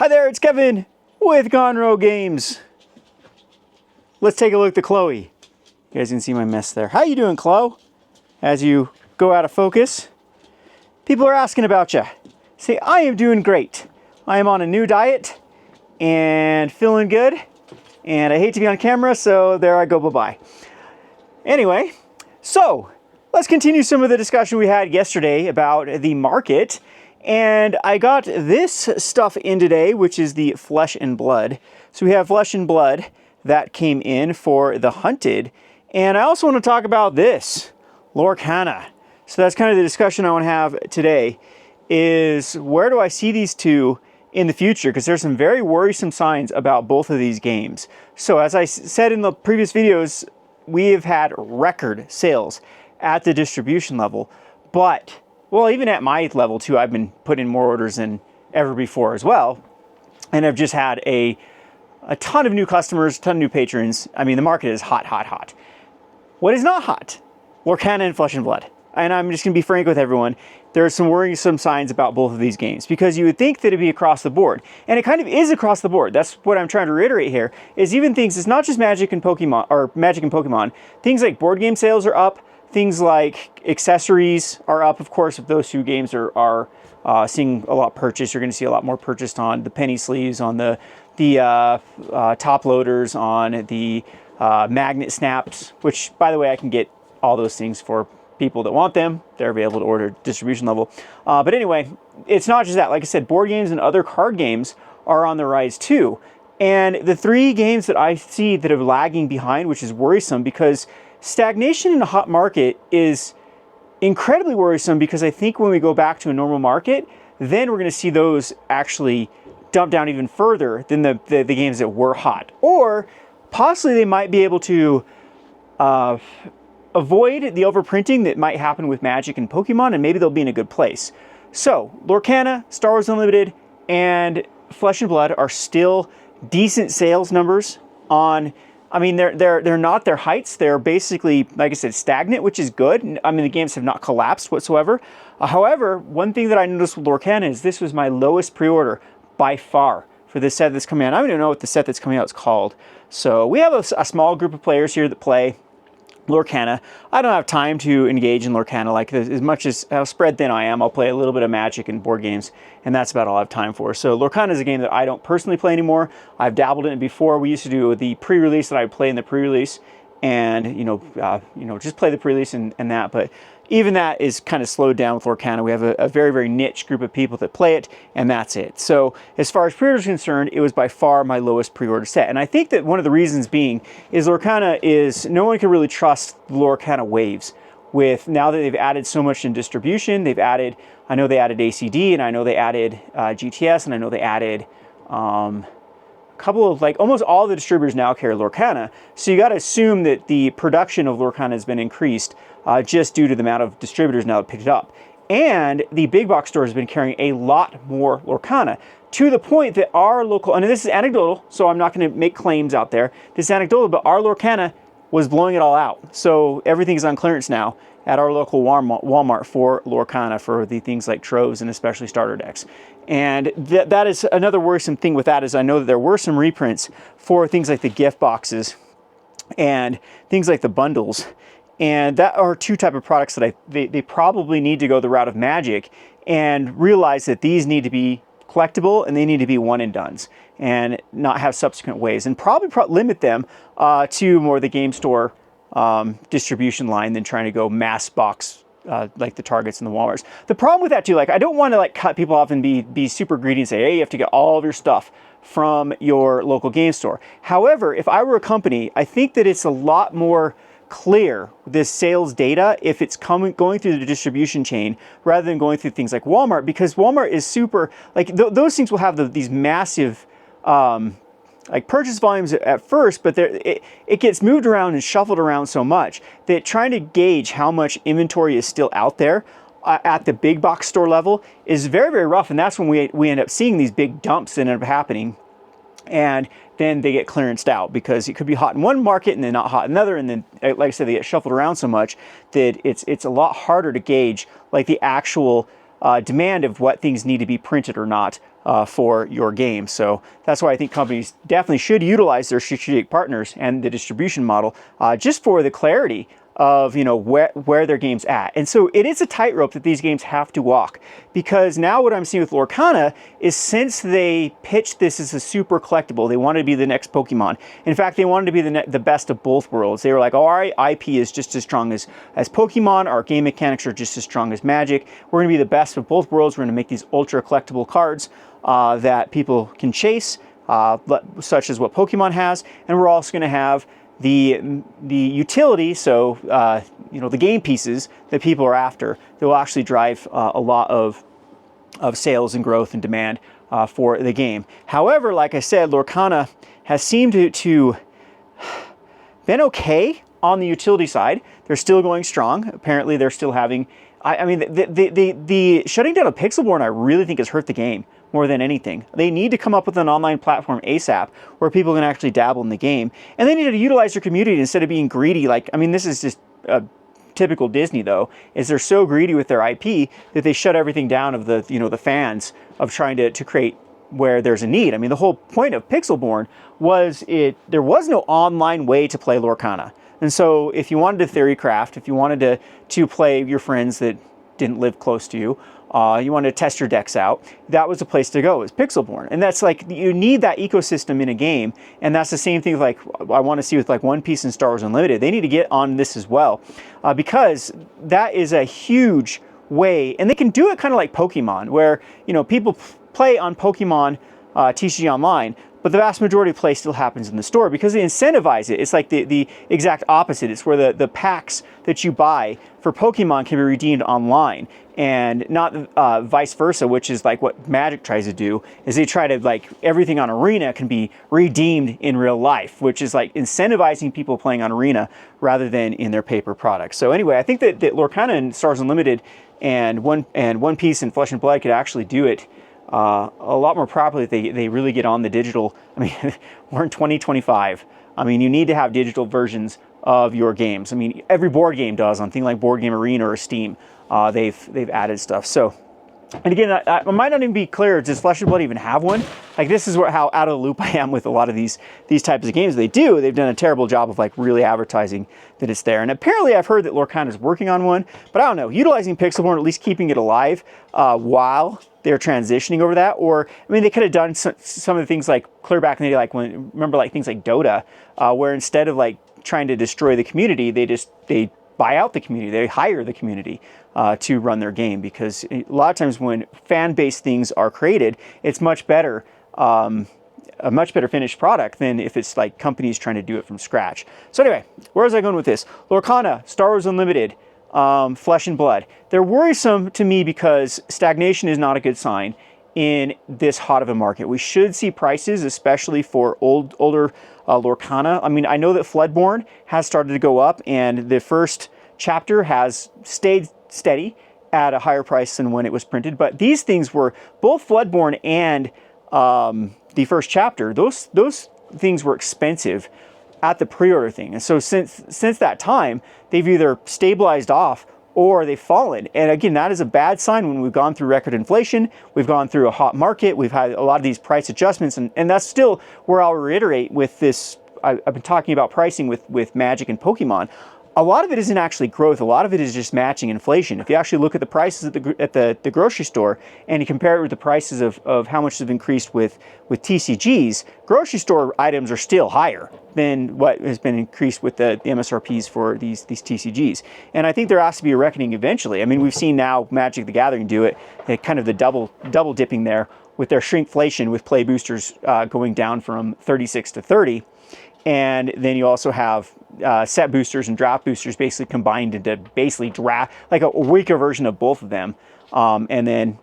Hi there, it's Kevin with Gonro Games. Let's take a look at Chloe. You guys can see my mess there. How you doing, Chloe? As you go out of focus, people are asking about you. Say, I am doing great. I am on a new diet and feeling good. And I hate to be on camera, so there I go, bye-bye. Anyway, so let's continue some of the discussion we had yesterday about the market. And I got this stuff in today, which is the Flesh and Blood. So we have Flesh and Blood that came in for the Hunted. And I also want to talk about this, Lorcana. So that's kind of the discussion I want to have today, is where do I see these two in the future? Because there's some very worrisome signs about both of these games. So as I said in the previous videos, we have had record sales at the distribution level, but well, even at my level too, I've been putting in more orders than ever before as well. And I've just had a ton of new customers, a ton of new patrons. I mean, the market is hot, hot, hot. What is not hot? Lorcana and Flesh and Blood. And I'm just gonna be frank with everyone. There are some worrisome signs about both of these games because you would think that it'd be across the board. And it kind of is across the board. That's what I'm trying to reiterate here, is even things, it's not just Magic and Pokemon. Things like board game sales are up. Things like accessories are up. Of course, if those two games are seeing a lot purchased, you're going to see a lot more purchased on the penny sleeves, on the top loaders, on the magnet snaps, which, by the way, I can get all those things for people that want them. They'll be able to order distribution level. But anyway, it's not just that. Like I said, board games and other card games are on the rise too. And the three games that I see that are lagging behind, which is worrisome because stagnation in a hot market is incredibly worrisome, because I think when we go back to a normal market, then we're going to see those actually dump down even further than the games that were hot. Or possibly they might be able to avoid the overprinting that might happen with Magic and Pokemon, and maybe they'll be in a good place. So Lorcana, Star Wars Unlimited, and Flesh and Blood are still decent sales numbers on. I mean, they're not their heights. They're basically, like I said, stagnant, which is good. I mean, the games have not collapsed whatsoever. However, one thing that I noticed with Lorcana is this was my lowest pre-order by far for this set that's coming out. I don't even know what the set that's coming out is called. So we have a small group of players here that play Lorcana. I don't have time to engage in Lorcana like this. As much as how spread thin I am, I'll play a little bit of Magic and board games, and that's about all I have time for. So Lorcana is a game that I don't personally play anymore. I've dabbled in it before. We used to do the pre-release that I would play in the pre-release, and just play the pre-release and that. But even that is kind of slowed down with Lorcana. We have a very, very niche group of people that play it, and that's it. So as far as pre-order is concerned, it was by far my lowest pre-order set. And I think that one of the reasons being is Lorcana is, no one can really trust the Lorcana waves. With now that they've added so much in distribution, they've added, I know they added ACD, and I know they added GTS, and I know they added a couple of, like, almost all the distributors now carry Lorcana. So you got to assume that the production of Lorcana has been increased just due to the amount of distributors now that picked it up. And the big box store has been carrying a lot more Lorcana, to the point that our local, and this is anecdotal, so I'm not going to make claims out there. This is anecdotal, but our Lorcana was blowing it all out. So everything's on clearance now at our local Walmart for Lorcana, for the things like troves and especially starter decks. And that is another worrisome thing with that, is I know that there were some reprints for things like the gift boxes and things like the bundles. And that are two type of products that they probably need to go the route of Magic and realize that these need to be collectible and they need to be one and dones and not have subsequent waves, and probably limit them to more the game store distribution line than trying to go mass box like the Targets and the Walmarts. The problem with that too, like, I don't want to like cut people off and be super greedy and say, hey, you have to get all of your stuff from your local game store. However, if I were a company, I think that it's a lot more clear, this sales data, if it's going through the distribution chain rather than going through things like Walmart, because Walmart is super, like, those things will have these massive like purchase volumes at first, but it gets moved around and shuffled around so much that trying to gauge how much inventory is still out there at the big box store level is very, very rough. And that's when we end up seeing these big dumps that end up happening. And then they get clearanced out because it could be hot in one market and then not hot in another. And then, like I said, they get shuffled around so much that it's a lot harder to gauge like the actual demand of what things need to be printed or not for your game. So that's why I think companies definitely should utilize their strategic partners and the distribution model just for the clarity of, you know, where their game's at. And so it is a tightrope that these games have to walk, because now what I'm seeing with Lorcana is, since they pitched this as a super collectible, they wanted to be the next Pokemon. In fact, they wanted to be the best of both worlds. They were like, oh, our IP is just as strong as Pokemon, our game mechanics are just as strong as Magic. We're going to be the best of both worlds. We're going to make these ultra collectible cards that people can chase, such as what Pokemon has, and we're also going to have the utility, so you know, the game pieces that people are after, that will actually drive a lot of sales and growth and demand for the game. However, like I said, Lorcana has seemed to been okay on the utility side. They're still going strong. Apparently, they're still having. I mean, the shutting down of Pixelborn, I really think has hurt the game more than anything. They need to come up with an online platform ASAP where people can actually dabble in the game, and they need to utilize their community instead of being greedy. Like, I mean, this is just typical Disney, though, is they're so greedy with their IP that they shut everything down of the, you know, the fans of trying to create where there's a need. I mean, the whole point of Pixelborn was there was no online way to play Lorcana. And so if you wanted to theorycraft, if you wanted to play your friends that didn't live close to you, you wanted to test your decks out, that was the place to go, is Pixelborn. And that's like, you need that ecosystem in a game, and that's the same thing with, like, I want to see with like One Piece and Star Wars Unlimited. They need to get on this as well, because that is a huge way, and they can do it kind of like Pokemon, where, you know, people play on Pokemon TCG Online, but the vast majority of play still happens in the store because they incentivize it. It's like the exact opposite. It's where the packs that you buy for Pokemon can be redeemed online, and not vice versa, which is like what Magic tries to do, is they try to, like, everything on Arena can be redeemed in real life, which is like incentivizing people playing on Arena rather than in their paper products. So anyway, I think that Lorcana and Stars Unlimited and One Piece and Flesh and Blood could actually do it a lot more properly if they really get on the digital. I mean, we're in 2025. I mean, you need to have digital versions of your games. I mean, every board game does on things like Board Game Arena or Steam. They've added stuff. So, and again, I might not even be clear, does Flesh and Blood even have one? Like, this is how out of the loop I am with a lot of these types of games. They've done a terrible job of, like, really advertising that it's there. And apparently I've heard that Lorcana is working on one, but I don't know, utilizing Pixelborn, at least keeping it alive while they're transitioning over that. Or, I mean, they could have done some of the things like clear back in the day, like remember like things like Dota, where instead of like trying to destroy the community, they buy out the community, they hire the community to run their game, because a lot of times when fan-based things are created, it's much better, a much better finished product than if it's like companies trying to do it from scratch. So anyway, where was I going with this? Lorcana, Star Wars Unlimited, Flesh and Blood. They're worrisome to me because stagnation is not a good sign in this hot of a market. We should see prices, especially for older Lorcana. I mean, I know that Floodborn has started to go up, and the first chapter has stayed steady at a higher price than when it was printed. But these things were, both Floodborn and the first chapter, those things were expensive at the pre-order thing. And so since that time, they've either stabilized off or they've fallen. And again, that is a bad sign when we've gone through record inflation, we've gone through a hot market, we've had a lot of these price adjustments, and that's still where I'll reiterate with this. I've been talking about pricing with Magic and Pokemon. A lot of it isn't actually growth. A lot of it is just matching inflation. If you actually look at the prices at the grocery store and you compare it with the prices of how much have increased with TCGs, grocery store items are still higher than what has been increased with the MSRPs for these TCGs. And I think there has to be a reckoning eventually. I mean, we've seen now Magic the Gathering do it, kind of the double dipping there with their shrinkflation, with play boosters going down from 36 to 30. And then you also have set boosters and draft boosters basically combined into basically draft, like a weaker version of both of them, and then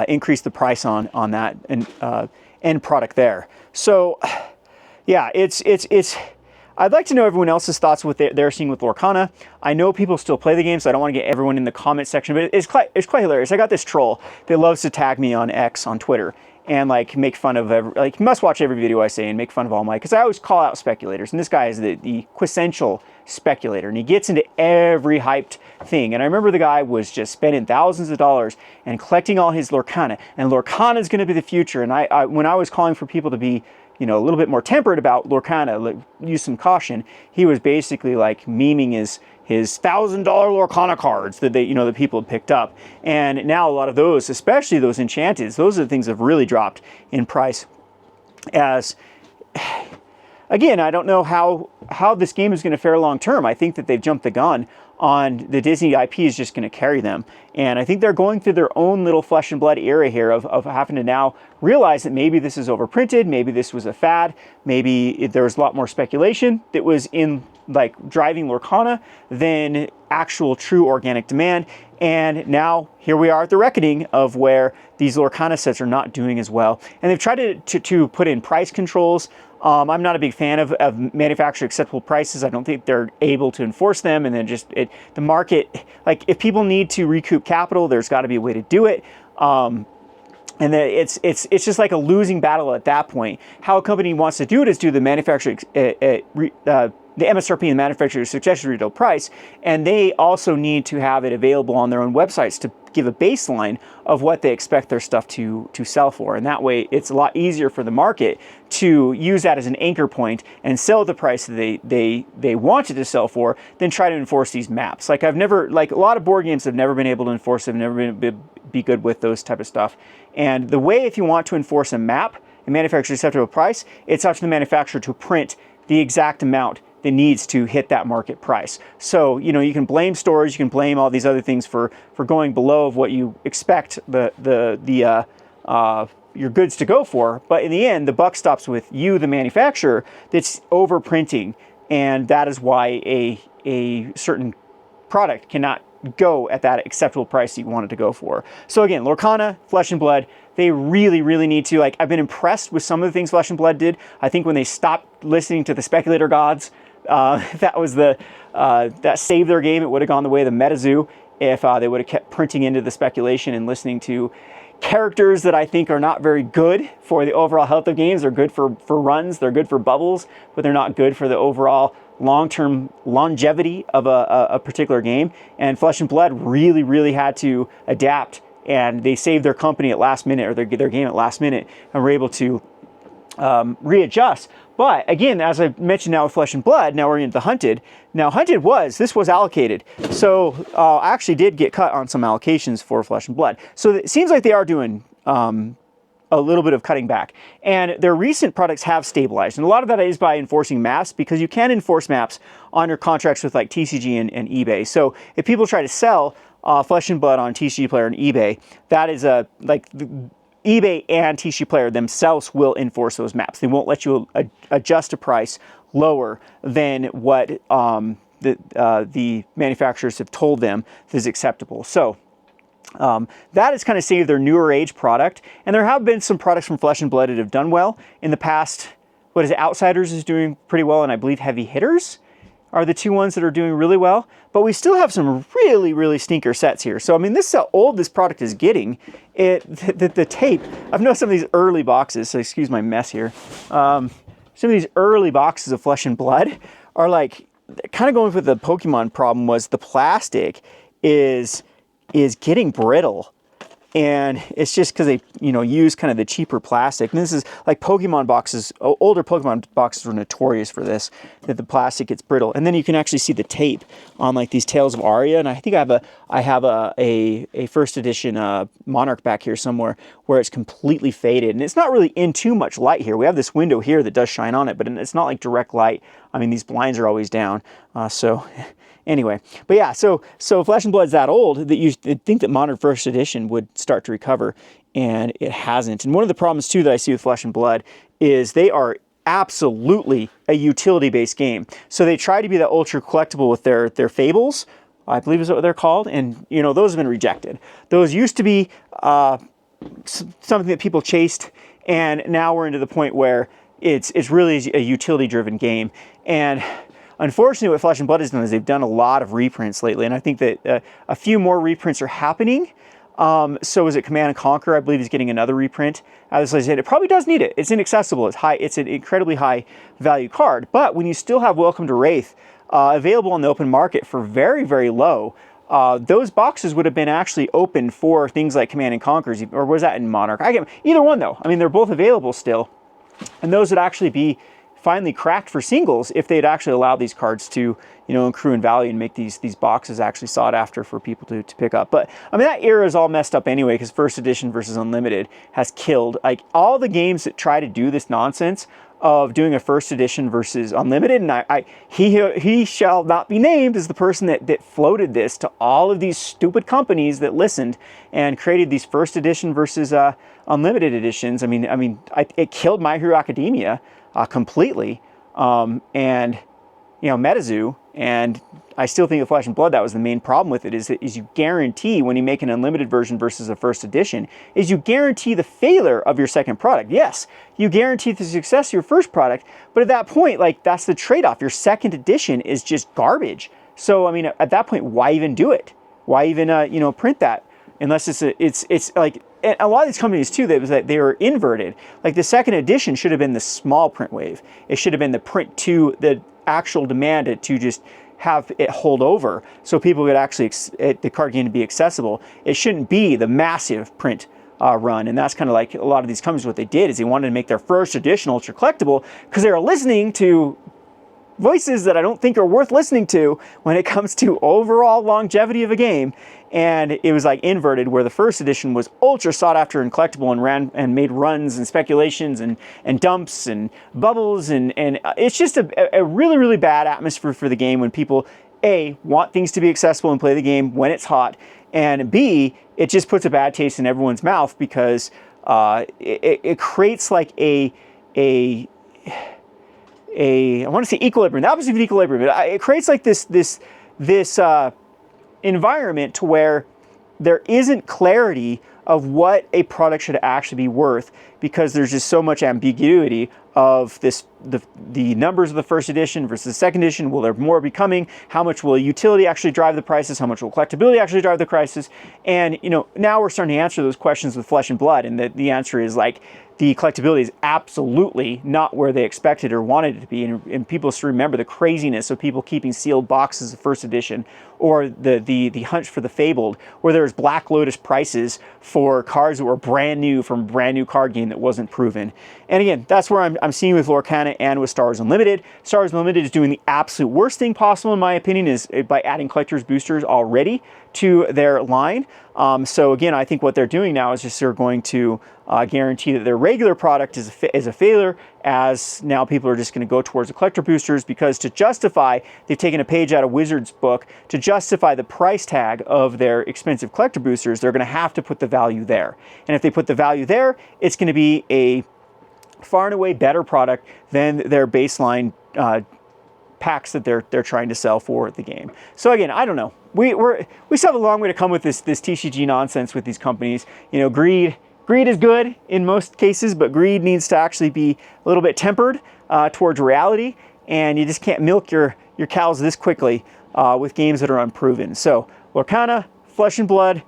increase the price on that and end product there. So yeah, it's I'd like to know everyone else's thoughts with what they're seeing with Lorcana. I know people still play the game, so I don't want to get everyone in the comment section, but it's quite hilarious. I got this troll that loves to tag me on X on Twitter and like make fun of must watch every video I say and make fun of all my, because I always call out speculators, and this guy is the quintessential speculator, and he gets into every hyped thing. And I remember the guy was just spending thousands of dollars and collecting all his Lorcana, and Lorcana is going to be the future. And I when I was calling for people to be, you know, a little bit more tempered about Lorcana, like, use some caution, he was basically like memeing his $1,000 Lorcana cards that they, you know, that people had picked up. And now a lot of those, especially those enchanted, those are the things that have really dropped in price. As again, I don't know how this game is going to fare long term. I think that they've jumped the gun on the Disney IP is just going to carry them. And I think they're going through their own little flesh and blood era here of having to now realize that maybe this is overprinted, maybe this was a fad, maybe there was a lot more speculation that was in like driving Lorcana than actual true organic demand. And now here we are at the reckoning of where these Lorcana sets are not doing as well. And they've tried to put in price controls. I'm not a big fan of manufacturer acceptable prices. I don't think they're able to enforce them. And then just the market, like if people need to recoup capital, there's got to be a way to do it. And then it's just like a losing battle at that point. How a company wants to do it is do the manufacturer the MSRP and the manufacturer's suggested retail price, and they also need to have it available on their own websites to give a baseline of what they expect their stuff to sell for. And that way it's a lot easier for the market to use that as an anchor point and sell the price that they wanted to sell for, than try to enforce these maps. Like a lot of board games have never been able to enforce them, never been be good with those type of stuff. And the way, if you want to enforce a map, a manufacturer acceptable price, it's up to the manufacturer to print the exact amount that needs to hit that market price. So, you know, you can blame storage, you can blame all these other things for going below of what you expect your goods to go for, but in the end, the buck stops with you, the manufacturer, that's overprinting, and that is why a certain product cannot go at that acceptable price that you want it to go for. So again, Lorcana, Flesh and Blood, they really, really need to, like, I've been impressed with some of the things Flesh and Blood did. I think when they stopped listening to the speculator gods, that was that saved their game. It would have gone the way of the MetaZoo if they would have kept printing into the speculation and listening to characters that I think are not very good for the overall health of games. They're good for runs, they're good for bubbles, but they're not good for the overall long-term longevity of a particular game. And Flesh and Blood really, really had to adapt, and they saved their company at last minute, or their game at last minute, and were able to readjust. But again, as I mentioned now with Flesh and Blood, now we're into the Hunted. Now Hunted this was allocated. So I actually did get cut on some allocations for Flesh and Blood. So it seems like they are doing a little bit of cutting back. And their recent products have stabilized. And a lot of that is by enforcing maps, because you can enforce maps on your contracts with like TCG and eBay. So if people try to sell Flesh and Blood on TCG Player and eBay, that is eBay and TCG Player themselves will enforce those maps. They won't let you adjust a price lower than what the manufacturers have told them is acceptable. So that has kind of saved their newer age product. And there have been some products from Flesh and Blood that have done well in the past. What is it? Outsiders is doing pretty well, and I believe Heavy Hitters are the two ones that are doing really well. But we still have some really, really stinker sets here. So, I mean, this is how old this product is getting. The tape, I've noticed some of these early boxes, so excuse my mess here. Some of these early boxes of Flesh and Blood are like, kind of going with the Pokemon problem was the plastic is getting brittle. And it's just because they, use kind of the cheaper plastic. And this is like Pokemon boxes, older Pokemon boxes were notorious for this, that the plastic gets brittle. And then you can actually see the tape on like these Tales of Aria. And I think I have a first edition Monarch back here somewhere where it's completely faded. And it's not really in too much light here. We have this window here that does shine on it, but it's not like direct light. I mean, these blinds are always down. Anyway, but yeah, so Flesh and Blood's that old that you think that modern first edition would start to recover, and it hasn't. And one of the problems too that I see with Flesh and Blood is they are absolutely a utility-based game. So they try to be that ultra collectible with their fables, I believe is what they're called, and those have been rejected. Those used to be something that people chased, and now we're into the point where it's really a utility-driven game. And unfortunately, what Flesh and Blood has done is they've done a lot of reprints lately, and I think that a few more reprints are happening. So is it Command & Conquer? I believe is getting another reprint. As I said, it probably does need it. It's inaccessible. It's high. It's an incredibly high value card. But when you still have Welcome to Wraith available on the open market for very, very low, those boxes would have been actually open for things like Command & Conquers, or was that in Monarch? I get either one though. I mean, they're both available still, and those would actually be finally cracked for singles if they'd actually allowed these cards to, you know, accrue in value and make these boxes actually sought after for people to pick up. But I mean, that era is all messed up anyway, because first edition versus unlimited has killed like all the games that try to do this nonsense of doing a first edition versus unlimited. And he shall not be named as the person that floated this to all of these stupid companies that listened and created these first edition versus unlimited editions. I mean, it killed My Hero Academia completely, and you know, MetaZoo. And I still think the Flesh and Blood, that was the main problem with it, is you guarantee when you make an unlimited version versus a first edition, is you guarantee the failure of your second product. Yes, you guarantee the success of your first product, but at that point, like, that's the trade-off. Your second edition is just garbage. So, I mean, at that point, why even do it? Why even, you know, print that? Unless it's like, and a lot of these companies too, that they were inverted. Like the second edition should have been the small print wave. It should have been the print to the actual demand to just have it hold over so people could actually, the card game to be accessible. It shouldn't be the massive print run. And that's kind of like a lot of these companies, what they did is they wanted to make their first edition ultra collectible because they were listening to voices that I don't think are worth listening to when it comes to overall longevity of a game. And it was like inverted, where the first edition was ultra sought after and collectible and made runs and speculations and dumps and bubbles, and it's just a really, really bad atmosphere for the game when people A, want things to be accessible and play the game when it's hot, and B, it just puts a bad taste in everyone's mouth because it creates like I want to say equilibrium, the opposite of equilibrium. It creates like this environment to where there isn't clarity of what a product should actually be worth, because there's just so much ambiguity of the numbers of the first edition versus the second edition. Will there more be coming? How much will utility actually drive the prices? How much will collectability actually drive the prices? And you know, now we're starting to answer those questions with Flesh and Blood, and the answer is like, the collectability is absolutely not where they expected or wanted it to be. And people still remember the craziness of people keeping sealed boxes of first edition, or the hunt for the Fabled, where there was Black Lotus prices for cards that were brand new from a brand new card game that wasn't proven. And again, that's where I'm seeing with Lorcana and with Star Wars Unlimited. Star Wars Unlimited is doing the absolute worst thing possible, in my opinion, is by adding collector's boosters already to their line. So again, I think what they're doing now is just they're going to guarantee that their regular product is a failure, as now people are just going to go towards the collector boosters, because to justify, they've taken a page out of Wizards' book, to justify the price tag of their expensive collector boosters, they're going to have to put the value there. And if they put the value there, it's going to be a far and away better product than their baseline packs that they're trying to sell for the game. So again, I don't know. We still have a long way to come with this TCG nonsense with these companies. You know, greed is good in most cases, but greed needs to actually be a little bit tempered towards reality, and you just can't milk your cows this quickly with games that are unproven. So Lorcana, Flesh and Blood,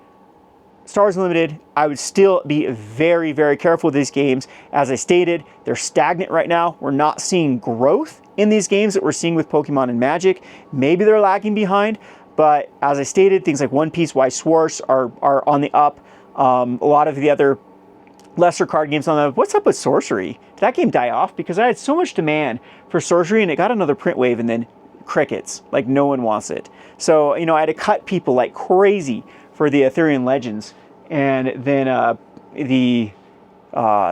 Star Wars Unlimited, I would still be very, very careful with these games. As I stated, they're stagnant right now. We're not seeing growth in these games that we're seeing with Pokemon and Magic. Maybe they're lagging behind, but as I stated, things like One Piece, Weiss Schwarz are on the up. A lot of the other lesser card games on the up. What's up with Sorcery? Did that game die off? Because I had so much demand for Sorcery, and it got another print wave, and then crickets. Like, no one wants it. So, you know, I had to cut people like crazy for the Ethereum Legends, and then the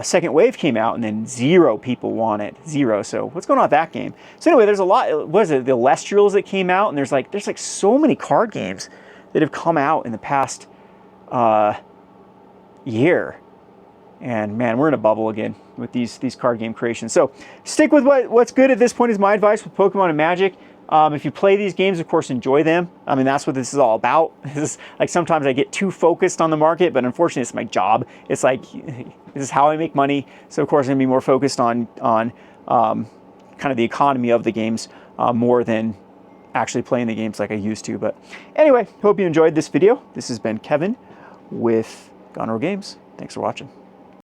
second wave came out, and then 0 people want it. 0. So what's going on with that game? So anyway, there's a lot. What is it? The Lestrials that came out, and there's like so many card games that have come out in the past year. And man, we're in a bubble again with these card game creations. So stick with what's good at this point is my advice with Pokemon and Magic. If you play these games, of course, enjoy them. I mean, that's what this is all about. This is, like, sometimes I get too focused on the market, but unfortunately, it's my job. It's like, this is how I make money. So, of course, I'm going to be more focused on kind of the economy of the games more than actually playing the games like I used to. But anyway, hope you enjoyed this video. This has been Kevin with Gonro Games. Thanks for watching.